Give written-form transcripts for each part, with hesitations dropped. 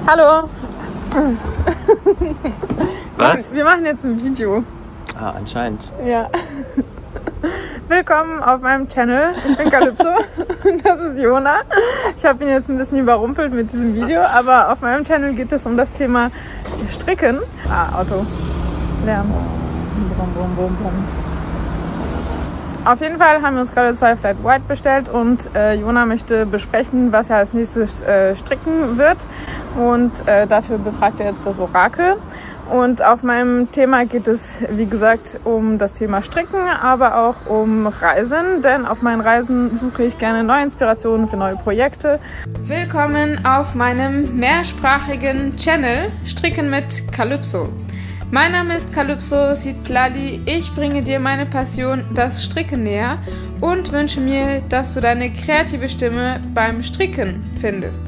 Hallo. Was? Wir machen jetzt ein Video. Ah, anscheinend. Ja. Willkommen auf meinem Channel. Ich bin Calypso. Das ist Jona. Ich habe ihn jetzt ein bisschen überrumpelt mit diesem Video, aber auf meinem Channel geht es um das Thema Stricken. Auto. Lärm. Brum, brum, brum, brum. Auf jeden Fall haben wir uns gerade 2 Flat White bestellt und Jona möchte besprechen, was er als nächstes stricken wird. Und dafür befragt er jetzt das Orakel. Und auf meinem Thema geht es, wie gesagt, um das Thema Stricken, aber auch um Reisen, denn auf meinen Reisen suche ich gerne neue Inspirationen für neue Projekte. Willkommen auf meinem mehrsprachigen Channel Stricken mit Calypso. Mein Name ist Calypso Sitlali, ich bringe dir meine Passion, das Stricken näher und wünsche mir, dass du deine kreative Stimme beim Stricken findest.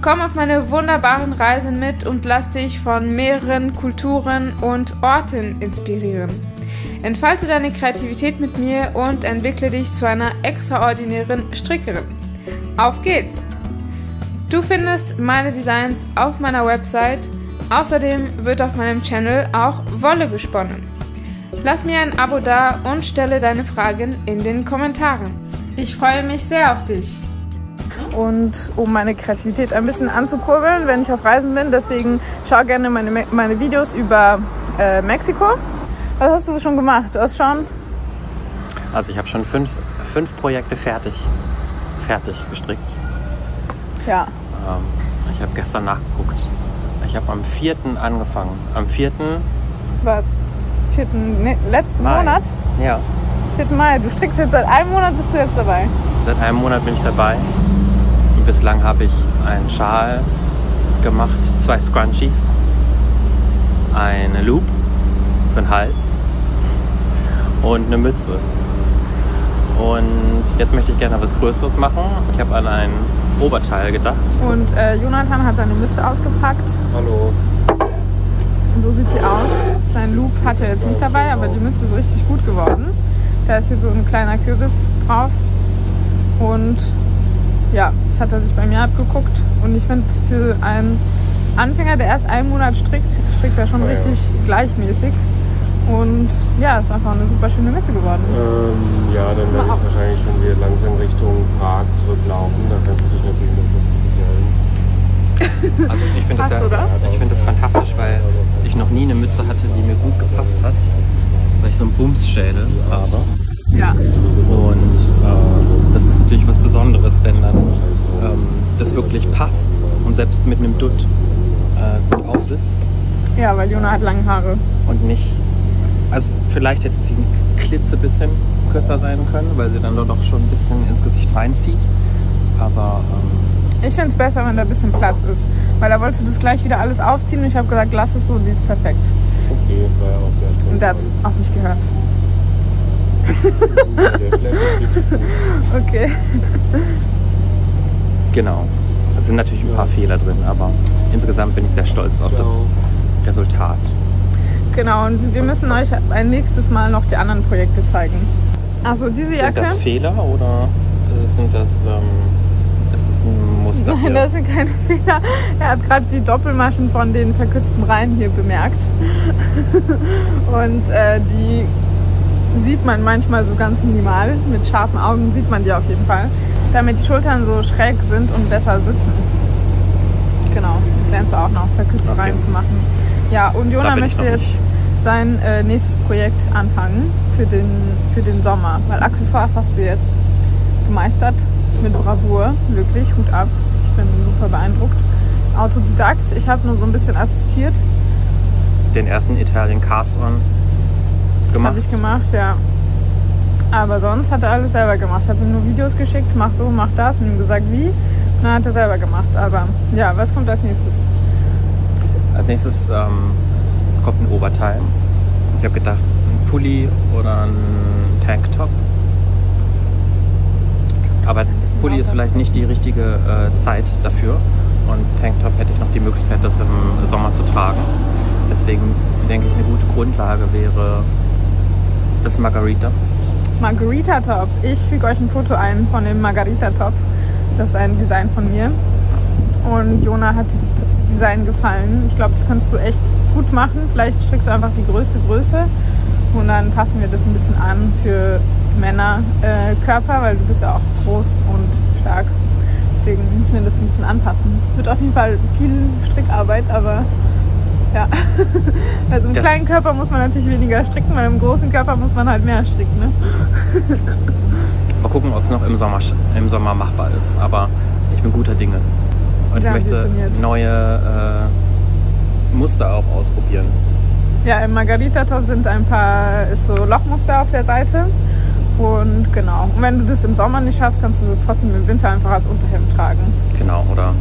Komm auf meine wunderbaren Reisen mit und lass dich von mehreren Kulturen und Orten inspirieren. Entfalte deine Kreativität mit mir und entwickle dich zu einer extraordinären Strickerin. Auf geht's! Du findest meine Designs auf meiner Website. Außerdem wird auf meinem Channel auch Wolle gesponnen. Lass mir ein Abo da und stelle deine Fragen in den Kommentaren. Ich freue mich sehr auf dich. Und um meine Kreativität ein bisschen anzukurbeln, wenn ich auf Reisen bin. Deswegen schau gerne meine Videos über Mexiko. Was hast du schon gemacht? Du hast schon? Also ich habe schon fünf Projekte fertig gestrickt. Ja. Ich habe gestern nachgeguckt. Ich habe am 4. angefangen. Am 4. Was? 4. Letzten Mai. Monat? Ja. 4. Mai. Du strickst jetzt seit einem Monat, bist du jetzt dabei? Seit einem Monat bin ich dabei. Und bislang habe ich einen Schal gemacht, 2 Scrunchies, eine Loop für den Hals und eine Mütze. Und jetzt möchte ich gerne was Größeres machen. Ich habe an ein Oberteil gedacht. Und Jonathan hat seine Mütze ausgepackt. Hallo. Und so sieht die aus. Sein Loop hat er jetzt nicht dabei, aber die Mütze ist richtig gut geworden. Da ist hier so ein kleiner Kürbis drauf. Und ja, jetzt hat er sich bei mir abgeguckt. Und ich finde, für einen Anfänger, der erst einen Monat strickt er schon richtig gleichmäßig. Und ja, ist einfach eine super schöne Mütze geworden. Ja, dann werde ich wahrscheinlich schon wieder langsam Richtung Prag zurücklaufen. Da kannst du dich natürlich noch dazu bestellen. Also ich finde das, find das fantastisch, weil ich noch nie eine Mütze hatte, die mir gut gepasst hat. Weil ich so einen Bumsschädel habe. Ja. Und das ist natürlich was Besonderes, wenn dann das wirklich passt und selbst mit einem Dutt gut aufsitzt. Ja, weil Jona hat lange Haare. Und nicht, also vielleicht hätte sie ein klitzebisschen kürzer sein können, weil sie dann doch schon ein bisschen ins Gesicht reinzieht. Aber ich finde es besser, wenn da ein bisschen Platz ist. Weil er wollte das gleich wieder alles aufziehen und ich habe gesagt, lass es so, die ist perfekt. Okay, war ja auch sehr Und der hat auf mich gehört. Okay. genau. Es sind natürlich ein paar Fehler drin, aber insgesamt bin ich sehr stolz auf das Resultat. Genau, und wir müssen euch ein nächstes Mal noch die anderen Projekte zeigen. Also diese Jacke. Sind das Fehler oder sind das, ist das ein Muster? Nein, das sind keine Fehler. Er hat gerade die Doppelmaschen von den verkürzten Reihen hier bemerkt. Und die sieht man manchmal so ganz minimal. Mit scharfen Augen sieht man die auf jeden Fall. Damit die Schultern so schräg sind und besser sitzen. Genau, das lernst du auch noch, verkürzte Reihen zu machen. Ja, und Jona möchte jetzt sein nächstes Projekt anfangen für den Sommer. Weil Accessoires hast du jetzt gemeistert mit Bravour. Wirklich, Hut ab. Ich bin super beeindruckt. Autodidakt, ich habe nur so ein bisschen assistiert. Den ersten Italien Cast-On gemacht? Habe ich gemacht, ja. Aber sonst hat er alles selber gemacht. Ich habe ihm nur Videos geschickt, mach so, mach das. Und ihm gesagt, wie. Und dann hat er selber gemacht. Aber ja, was kommt als nächstes? Als nächstes kommt ein Oberteil. Ich habe gedacht, ein Pulli oder ein Tanktop. Aber Pulli ist vielleicht nicht die richtige Zeit dafür. Und Tanktop hätte ich noch die Möglichkeit, das im Sommer zu tragen. Deswegen denke ich, eine gute Grundlage wäre das Margarita. Margarita Top. Ich füge euch ein Foto ein von dem Margarita Top. Das ist ein Design von mir. Und Jona hat Design gefallen. Ich glaube, das kannst du echt gut machen. Vielleicht strickst du einfach die größte Größe und dann passen wir das ein bisschen an für Männerkörper, weil du bist ja auch groß und stark. Deswegen müssen wir das ein bisschen anpassen. Wird auf jeden Fall viel Strickarbeit, aber ja. Also im kleinen Körper muss man natürlich weniger stricken, weil im großen Körper muss man halt mehr stricken. Ne? Mal gucken, ob es noch im Sommer machbar ist. Aber ich bin guter Dinge. Und ich möchte neue Muster auch ausprobieren. Ja, im Margarita-Top sind ist so Lochmuster auf der Seite. Und genau. Und wenn du das im Sommer nicht schaffst, kannst du das trotzdem im Winter einfach als Unterhemd tragen. Genau, oder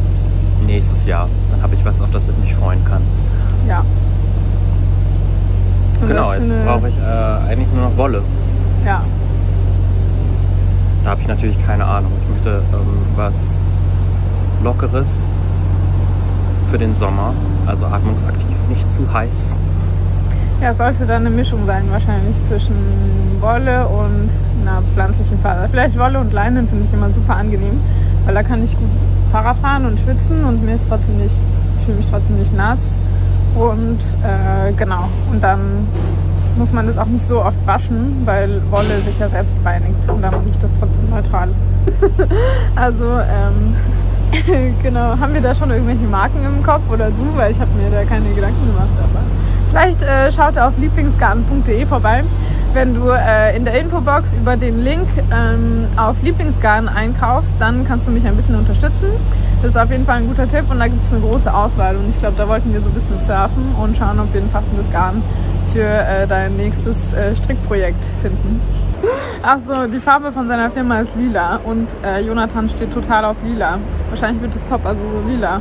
nächstes Jahr. Dann habe ich was, auf das ich mich freuen kann. Ja. Und genau, jetzt brauche ich eigentlich nur noch Wolle. Ja. Da habe ich natürlich keine Ahnung. Ich möchte was Lockeres für den Sommer, also atmungsaktiv, nicht zu heiß. Ja, es sollte dann eine Mischung sein, wahrscheinlich zwischen Wolle und einer pflanzlichen Faser. Vielleicht Wolle und Leinen finde ich immer super angenehm, weil da kann ich gut Fahrrad fahren und schwitzen und ich fühle mich trotzdem nicht nass. Und genau, und dann muss man das auch nicht so oft waschen, weil Wolle sich ja selbst reinigt und dann riecht das trotzdem neutral. Also, genau, haben wir da schon irgendwelche Marken im Kopf oder du? Weil ich habe mir da keine Gedanken gemacht. Aber vielleicht schaut auf lieblingsgarn.de vorbei. Wenn du in der Infobox über den Link auf Lieblingsgarn einkaufst, dann kannst du mich ein bisschen unterstützen. Das ist auf jeden Fall ein guter Tipp und da gibt es eine große Auswahl. Und ich glaube, da wollten wir so ein bisschen surfen und schauen, ob wir ein passendes Garn für dein nächstes Strickprojekt finden. Ach so, die Farbe von seiner Firma ist lila und Jonathan steht total auf lila. Wahrscheinlich wird es top, also so lila.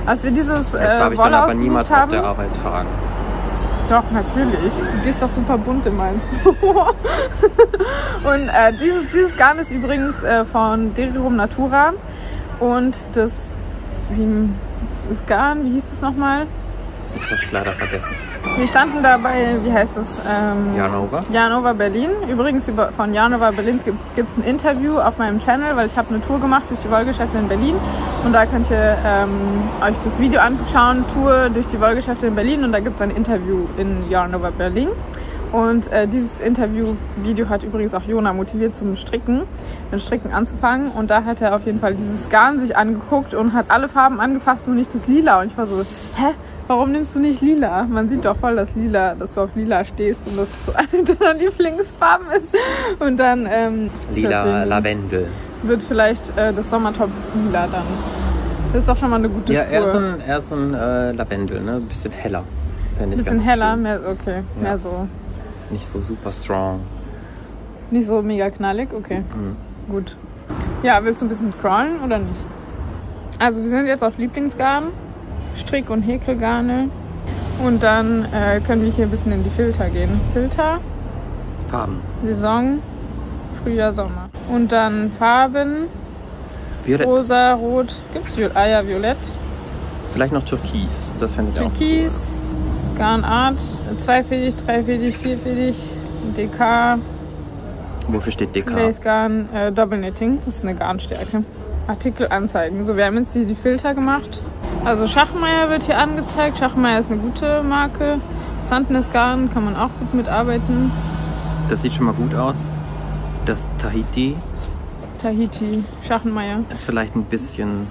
Als wir dieses Wolle aber niemals auf der Arbeit tragen. Doch, natürlich. Du gehst doch super bunt in meinem Und dieses Garn ist übrigens von Derirum Natura. Und das Garn, wie hieß es nochmal? Ich habe es leider vergessen. Wir standen da bei, wie heißt es? Janova Berlin. Übrigens von Janova Berlin gibt es ein Interview auf meinem Channel, weil ich habe eine Tour gemacht durch die Wollgeschäfte in Berlin. Und da könnt ihr euch das Video anschauen, Tour durch die Wollgeschäfte in Berlin. Und da gibt es ein Interview in Janova Berlin. Und dieses Interview-Video hat übrigens auch Jona motiviert zum Stricken, mit Stricken anzufangen. Und da hat er auf jeden Fall dieses Garn sich angeguckt und hat alle Farben angefasst und nicht das Lila. Und ich war so, hä? Warum nimmst du nicht lila? Man sieht doch voll, dass du auf lila stehst und dass es so eine deiner Lieblingsfarben ist. Und dann lila Lavendel. Wird vielleicht das Sommertop lila dann. Das ist doch schon mal eine gute Spur. Ja, eher so ein Lavendel, ne? Ein bisschen heller. Ein bisschen heller, mehr, okay. Ja. Mehr so. Nicht so super strong. Nicht so mega knallig, okay. Mhm. Gut. Ja, willst du ein bisschen scrollen oder nicht? Also wir sind jetzt auf Lieblingsgarn. Strick- und Häkelgarne. Und dann können wir hier ein bisschen in die Filter gehen. Filter. Farben. Saison. Frühjahr, Sommer. Und dann Farben. Violett. Rosa, Rot. Gibt's Violett? Ah ja, Violett. Vielleicht noch Türkis. Das fände ich auch Türkis. Cool. Garnart. 2-fädig, 3-fädig, 4-fädig. DK. Wofür steht DK? Lacegarn. Double Knitting. Das ist eine Garnstärke. Artikel anzeigen. So, wir haben jetzt hier die Filter gemacht. Also Schachmeier wird hier angezeigt. Schachmeier ist eine gute Marke. Sandnes Garn kann man auch gut mitarbeiten. Das sieht schon mal gut aus. Das Tahiti, Schachenmeier. Ist vielleicht ein bisschen...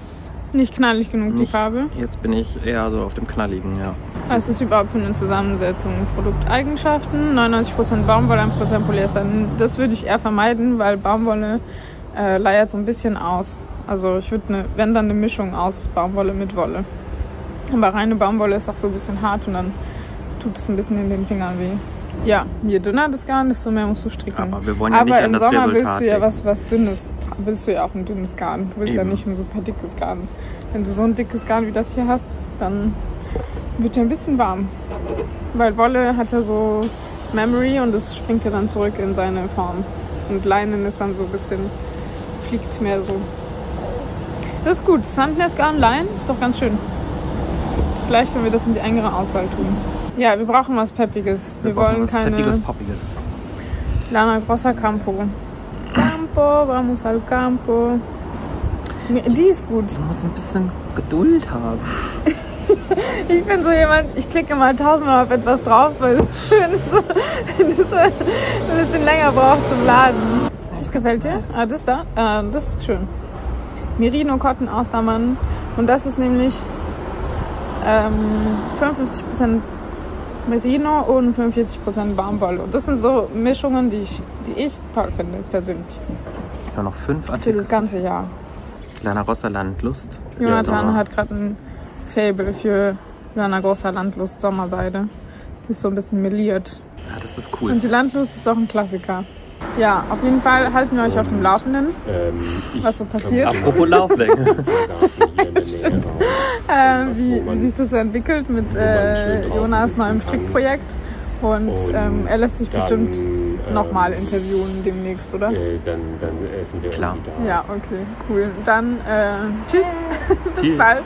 Nicht knallig genug, die Farbe. Jetzt bin ich eher so auf dem Knalligen, ja. Was ist überhaupt für eine Zusammensetzung? Produkteigenschaften, 99% Baumwolle, 1% Polyester. Das würde ich eher vermeiden, weil Baumwolle leiert so ein bisschen aus. Also ich würde, wenn dann eine Mischung aus Baumwolle mit Wolle. Aber reine Baumwolle ist auch so ein bisschen hart und dann tut es ein bisschen in den Fingern weh. Ja, je dünner das Garn, desto mehr musst du stricken. Aber wir wollen ja nicht an das Resultat. Aber im Sommer willst du ja was Dünnes, willst du ja auch ein dünnes Garn. Du willst ja nicht ein super dickes Garn. Wenn du so ein dickes Garn wie das hier hast, dann wird dir ein bisschen warm. Weil Wolle hat ja so Memory und es springt ja dann zurück in seine Form. Und Leinen ist dann so ein bisschen, fliegt mehr so. Das ist gut. Sandnes Garn Leinen ist doch ganz schön. Vielleicht können wir das in die engere Auswahl tun. Ja, wir brauchen was Peppiges. Wir wollen keine... Poppiges. Lana Grossa Campo. Campo, vamos al campo. Die ist gut. Du musst ein bisschen Geduld haben. Ich bin so jemand, ich klicke immer 1000-mal auf etwas drauf, weil es so ein bisschen länger braucht zum Laden. Das gefällt dir? Ah, das da? Das ist schön. Merino Cotton Austermann. Und das ist nämlich 55% Merino und 45% Baumwolle. Und das sind so Mischungen, die ich toll finde, persönlich. Ich habe noch 5 Artikel. Für das ganze Jahr. Lana Rossa Landlust. Jonathan hat gerade ein Faible für Lana Rossa Landlust Sommerseide. Die ist so ein bisschen meliert. Ja, das ist cool. Und die Landlust ist auch ein Klassiker. Ja, auf jeden Fall halten wir euch auf dem Laufenden, was so passiert. Apropos Lauflänge. Wie sich das so entwickelt mit Jonas neuem Strickprojekt. Und er lässt sich bestimmt nochmal interviewen demnächst, oder? Dann essen wir klar. wieder. Ja, okay, cool. Dann tschüss, bis bald.